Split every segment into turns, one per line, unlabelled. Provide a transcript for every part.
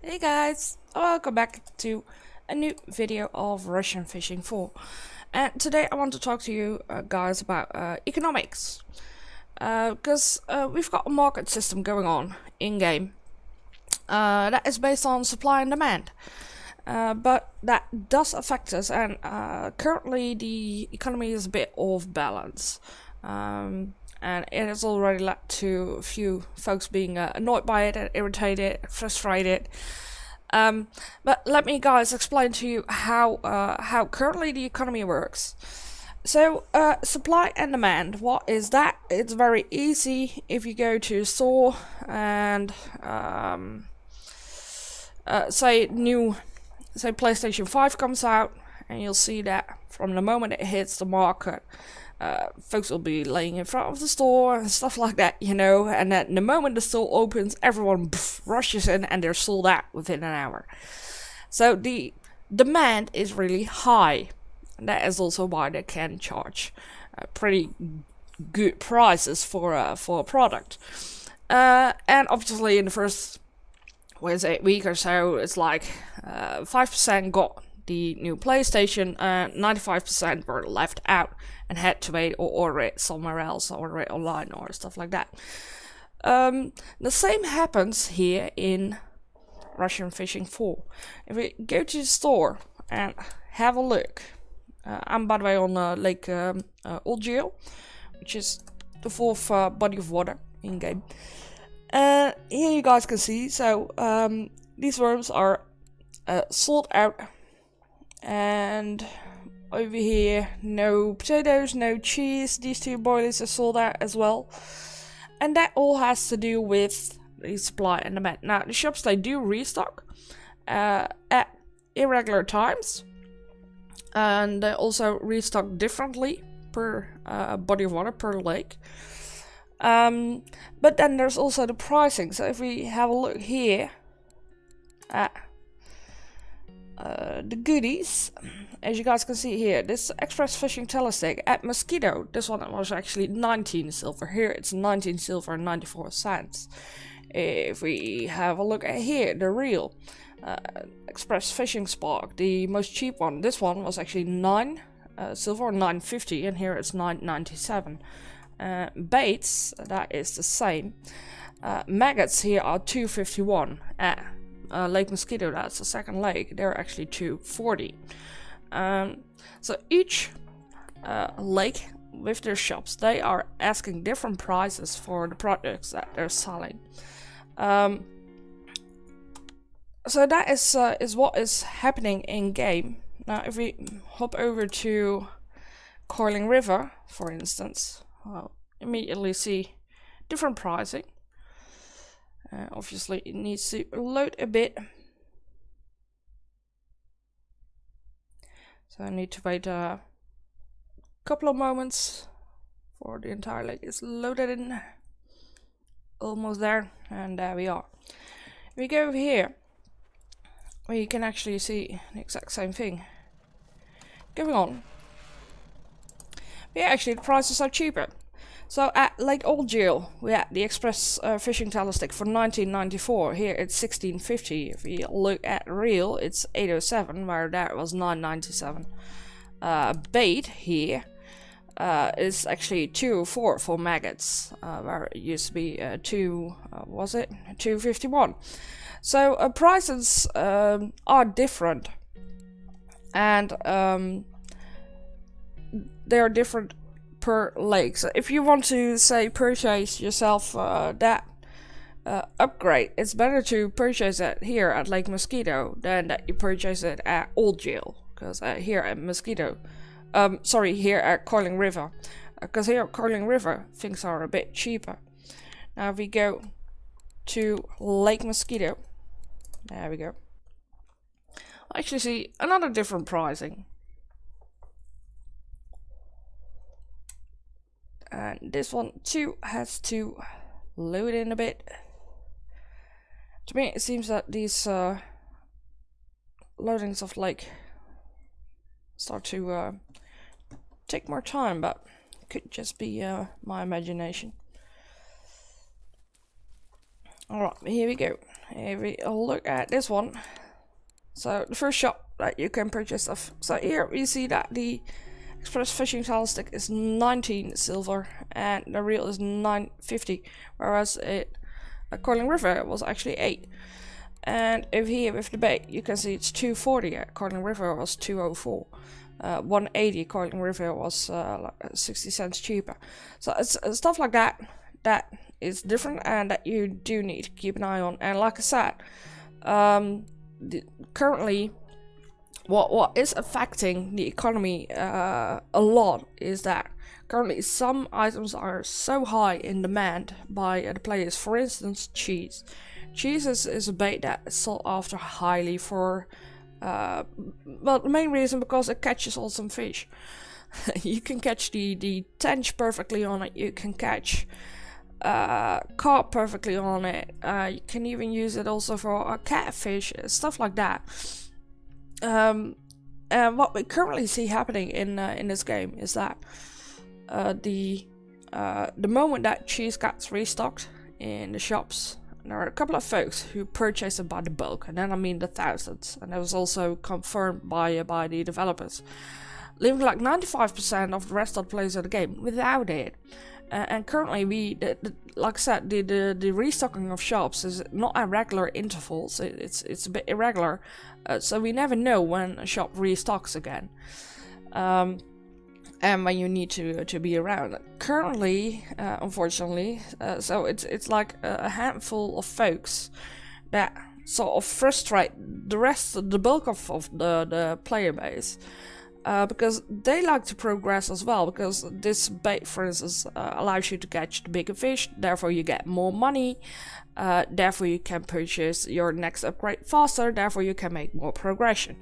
Hey guys, welcome back to a new video of Russian Fishing 4. And today I want to talk to you guys about economics. Because we've got a market system going on in-game that is based on supply and demand. But that does affect us, and currently the economy is a bit off balance. And it has already led to a few folks being annoyed by it, and irritated, frustrated. But let me, guys, explain to you how currently the economy works. So, supply and demand. What is that? It's very easy if you go to a store and say PlayStation 5 comes out, and you'll see that from the moment it hits the market. Folks will be laying in front of the store and stuff like that, and then the moment the store opens, everyone rushes in and they're sold out within an hour. So the demand is really high, and that is also why they can charge pretty good prices for a product. And obviously in the first week or so, it's like 5% got the new PlayStation, 95% were left out and had to wait or order it somewhere else, order it online or stuff like that. The same happens here in Russian Fishing 4. If we go to the store and have a look, I'm by the way on Lake Olgil, which is the fourth body of water in game. Here you guys can see, so these worms are sold out. And over here, no potatoes, no cheese. These two boilies are sold out as well. And that all has to do with the supply and demand. Now, the shops, they do restock at irregular times. And they also restock differently per body of water, per lake. But then there's also the pricing. So if we have a look here at the goodies, as you guys can see here, this Express Fishing Telestick at Mosquito, this one was actually 19 silver. Here it's 19 silver and 94 cents. If we have a look at here, the real Express Fishing Spark, the most cheap one, this one was actually 9 silver or 9.50, and here it's 9.97. Baits, that is the same. Maggots here are 2.51 at Lake Mosquito, that's the second lake, they're actually 2.40. So each lake with their shops, they are asking different prices for the products that they're selling. So that is what is happening in game. Now if we hop over to Coiling River, for instance, we'll immediately see different pricing. Obviously it needs to load a bit, so I need to wait a couple of moments for the entire lake is loaded in. Almost there, and there we are. If we go over here, we can actually see the exact same thing going on. Yeah, actually the prices are cheaper. So at Lake Olgil, we had the Express Fishing Telestick for 19.94. Here it's 16.50. If you look at real, it's 8.07, where that was 9.97. Bait here is actually 2.04 for maggots, where it used to be 2.51. So prices are different, and they are different per lake. So if you want to say purchase yourself that upgrade, it's better to purchase it here at Lake Mosquito than that you purchase it at Olgil, because here at Mosquito, here at Coiling River, because here at Coiling River things are a bit cheaper. Now if we go to Lake Mosquito, there we go, I actually see another different pricing. And this one too has to load in a bit. To me it seems that these loadings of lake start to take more time, but it could just be my imagination. Alright, here we go. if we look at this one, so the first shop that you can purchase stuff. So here we see that the Express fishing tackle stick is 19 silver and the reel is 950, whereas Coiling River was actually 8. And over here with the bait, you can see it's 240. Coiling River was 204. 180 Coiling River was 60 cents cheaper. So it's stuff like that that is different and that you do need to keep an eye on. And like I said, currently what is affecting the economy a lot is that currently some items are so high in demand by the players. For instance, cheese. Cheese is a bait that is sought after highly for well, the main reason because it catches awesome fish. You can catch the tench perfectly on it. You can catch carp perfectly on it. You can even use it also for catfish, stuff like that. And what we currently see happening in this game is that the moment that cheese gets restocked in the shops, there are a couple of folks who purchase it by the bulk, and then I mean the thousands, and that was also confirmed by the developers, leaving like 95% of the rest of the players of the game without it. And currently, like I said, the restocking of shops is not at regular intervals. It's a bit irregular, so we never know when a shop restocks again, and when you need to be around. Currently, unfortunately, so it's like a handful of folks that sort of frustrate the bulk of the player base. Because they like to progress as well, because this bait, for instance, allows you to catch the bigger fish, therefore you get more money, therefore you can purchase your next upgrade faster, therefore you can make more progression.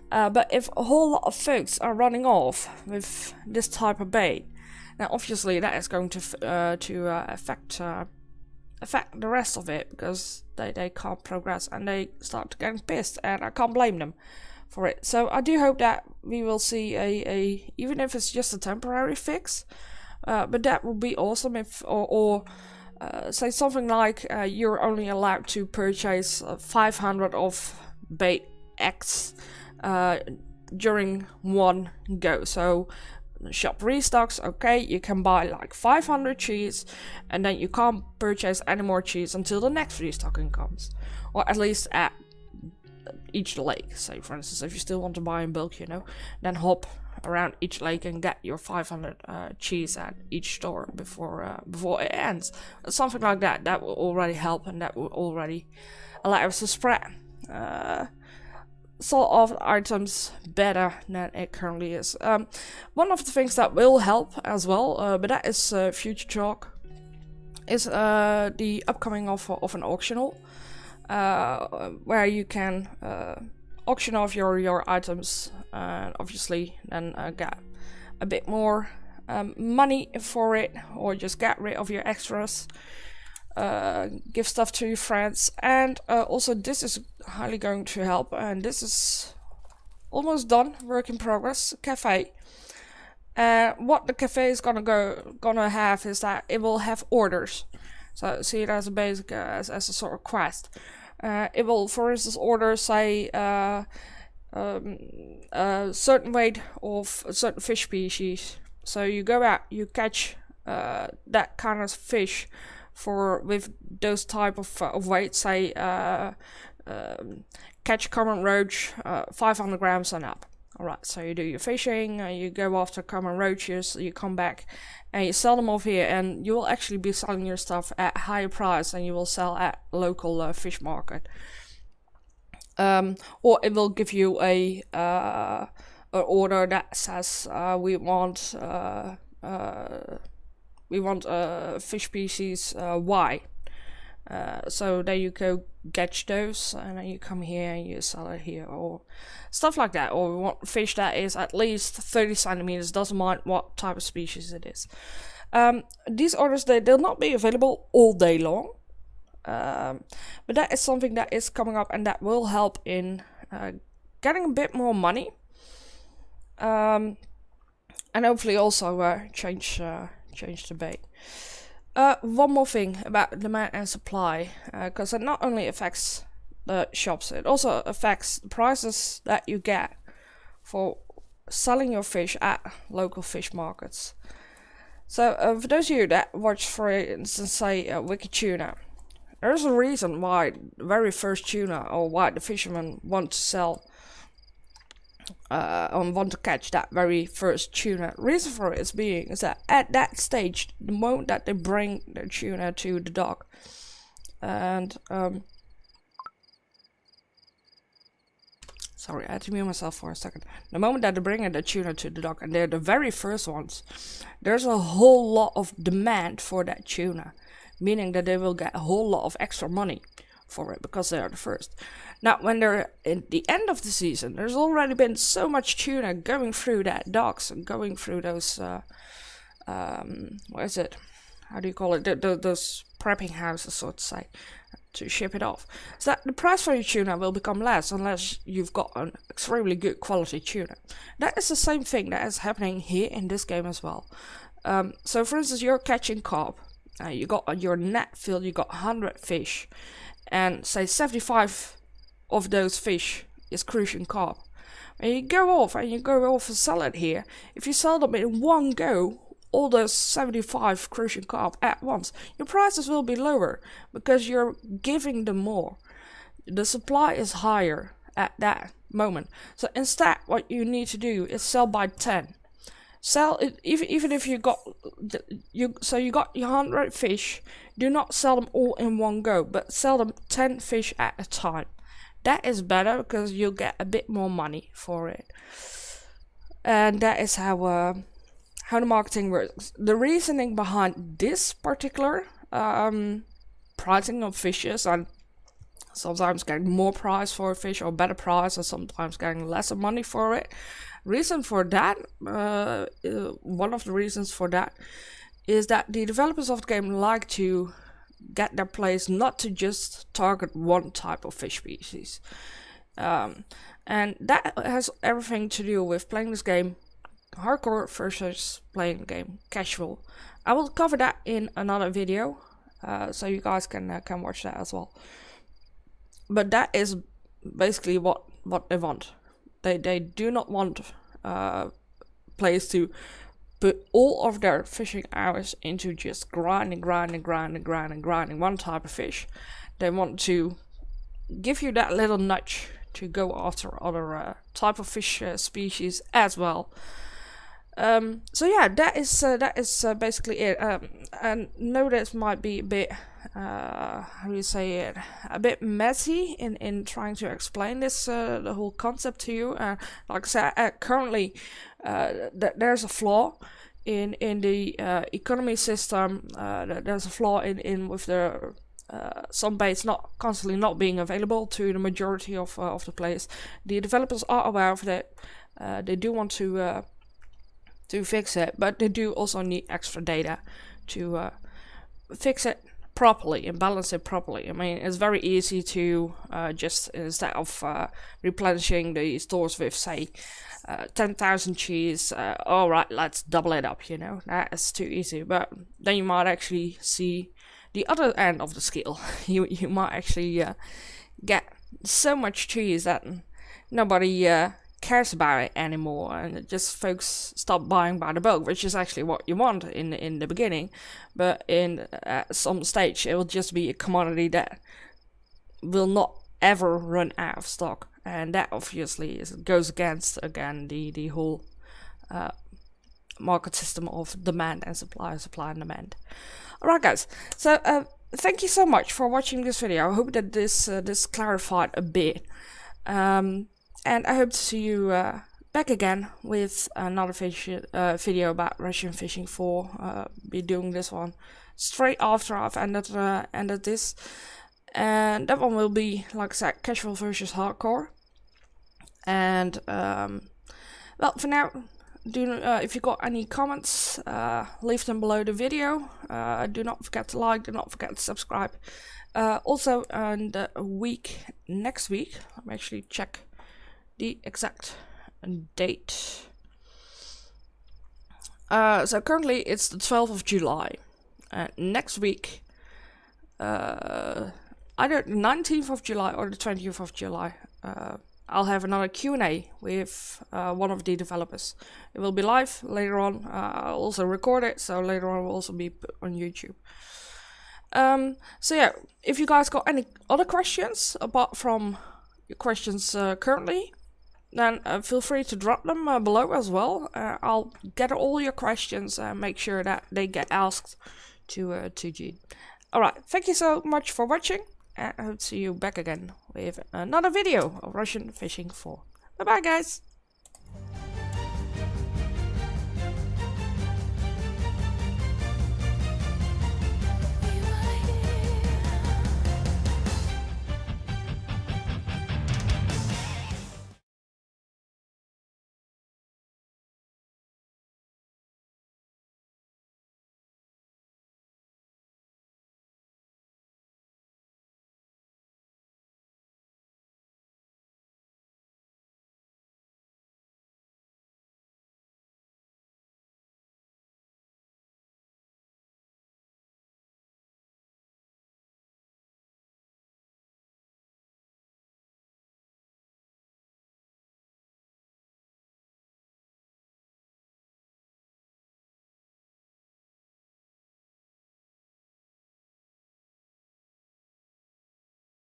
But if a whole lot of folks are running off with this type of bait, then obviously that is going to affect the rest of it, because they can't progress and they start getting pissed, and I can't blame them for it. So I do hope that we will see a even if it's just a temporary fix, but that would be awesome if or say something like you're only allowed to purchase 500 of bait X during one go. So shop restocks, okay, you can buy like 500 cheese, and then you can't purchase any more cheese until the next restocking comes, or at least at each lake. Say for instance, if you still want to buy in bulk, then hop around each lake and get your 500 cheese at each store before it ends. Something like that will already help, and that will already allow us to spread sort of items better than it currently is. One of the things that will help as well, but that is future talk, is the upcoming of an auctional. Where you can auction off your items and obviously then get a bit more money for it, or just get rid of your extras, give stuff to your friends. And also this is highly going to help, and this is almost done, work in progress, cafe. What the cafe is gonna have is that it will have orders. So see it as a basic, as a sort of quest. It will, for instance, order, say, a certain weight of a certain fish species. So you go out, you catch that kind of fish with those type of weights. Say, catch common roach, 500 grams and up. Alright, so you do your fishing, you go after common roaches, you come back and you sell them off here, and you will actually be selling your stuff at a higher price than you will sell at local fish market. Or it will give you an order that says we want fish species Y. So there you go, catch those, and then you come here and you sell it here, or stuff like that. Or we want fish that is at least 30 centimeters, doesn't mind what type of species it is. These orders, they'll not be available all day long, but that is something that is coming up, and that will help in getting a bit more money, and hopefully also change the bait. One more thing about demand and supply, because it not only affects the shops, it also affects the prices that you get for selling your fish at local fish markets. So for those of you that watch, for instance, say Wicked Tuna, there's a reason why the very first tuna, or why the fishermen want to sell want to catch that very first tuna. Reason for it is that at that stage, the moment that they bring the tuna to the dock, and sorry, I had to mute myself for a second. The moment that they bring the tuna to the dock, and they're the very first ones, there's a whole lot of demand for that tuna, meaning that they will get a whole lot of extra money for it because they are the first. Now, when they're in the end of the season, there's already been so much tuna going through that docks and going through those, what is it? How do you call it? Those prepping houses, so to say, to ship it off. So that the price for your tuna will become less unless you've got an extremely good quality tuna. That is the same thing that is happening here in this game as well. So for instance, you're catching carp. You got your net filled, you got 100 fish, and say 75 of those fish is crucian carp. And you go off and sell it here. If you sell them in one go, all those 75 crucian carp at once, your prices will be lower because you're giving them more. The supply is higher at that moment. So instead, what you need to do is sell by 10. Sell it even if you got you got your 100 fish. Do not sell them all in one go, but sell them 10 fish at a time. That is better because you'll get a bit more money for it. And that is how the marketing works. The reasoning behind this particular pricing of fishes, and sometimes getting more price for a fish or better price, and sometimes getting less money for it. Reason for that, one of the reasons for that, is that the developers of the game like to get their players not to just target one type of fish species. And that has everything to do with playing this game hardcore versus playing the game casual. I will cover that in another video, so you guys can watch that as well. But that is basically what they want. They do not want players to put all of their fishing hours into just grinding one type of fish. They want to give you that little nudge to go after other type of fish species as well. So yeah, that is basically it. I know this might be a bit how do you say it, a bit messy in trying to explain this the whole concept to you. Like I said, currently there's a flaw in the economy system. There's a flaw in with the some baits not constantly not being available to the majority of the players. The developers are aware of that. They do want to fix it, but they do also need extra data to fix it properly and balance it properly. I mean, it's very easy to just, instead of replenishing the stores with, say, 10,000 cheese, alright, let's double it up, you know. That is too easy. But then you might actually see the other end of the scale. You might actually get so much cheese that nobody cares about it anymore, and just folks stop buying by the bulk, which is actually what you want in the beginning. But in some stage, it will just be a commodity that will not ever run out of stock, and that obviously goes against again the whole market system of demand and supply and demand. Alright guys, so thank you so much for watching this video. I hope that this clarified a bit. And I hope to see you back again with another video about Russian Fishing 4. Be doing this one straight after I've ended this. And that one will be, like I said, casual versus hardcore. And, well, for now, if you got any comments, leave them below the video. Do not forget to like, do not forget to subscribe. Also, in the next week, let me actually check the exact date. So currently it's the 12th of July. next week, either the 19th of July or the 20th of July, I'll have another Q&A with one of the developers. It will be live later on. I'll also record it, so later on it will also be put on YouTube. So yeah, if you guys got any other questions apart from your questions currently, then feel free to drop them below as well. I'll gather all your questions and make sure that they get asked to Gene. Alright, thank you so much for watching, and I hope to see you back again with another video of Russian Fishing 4. Bye bye guys!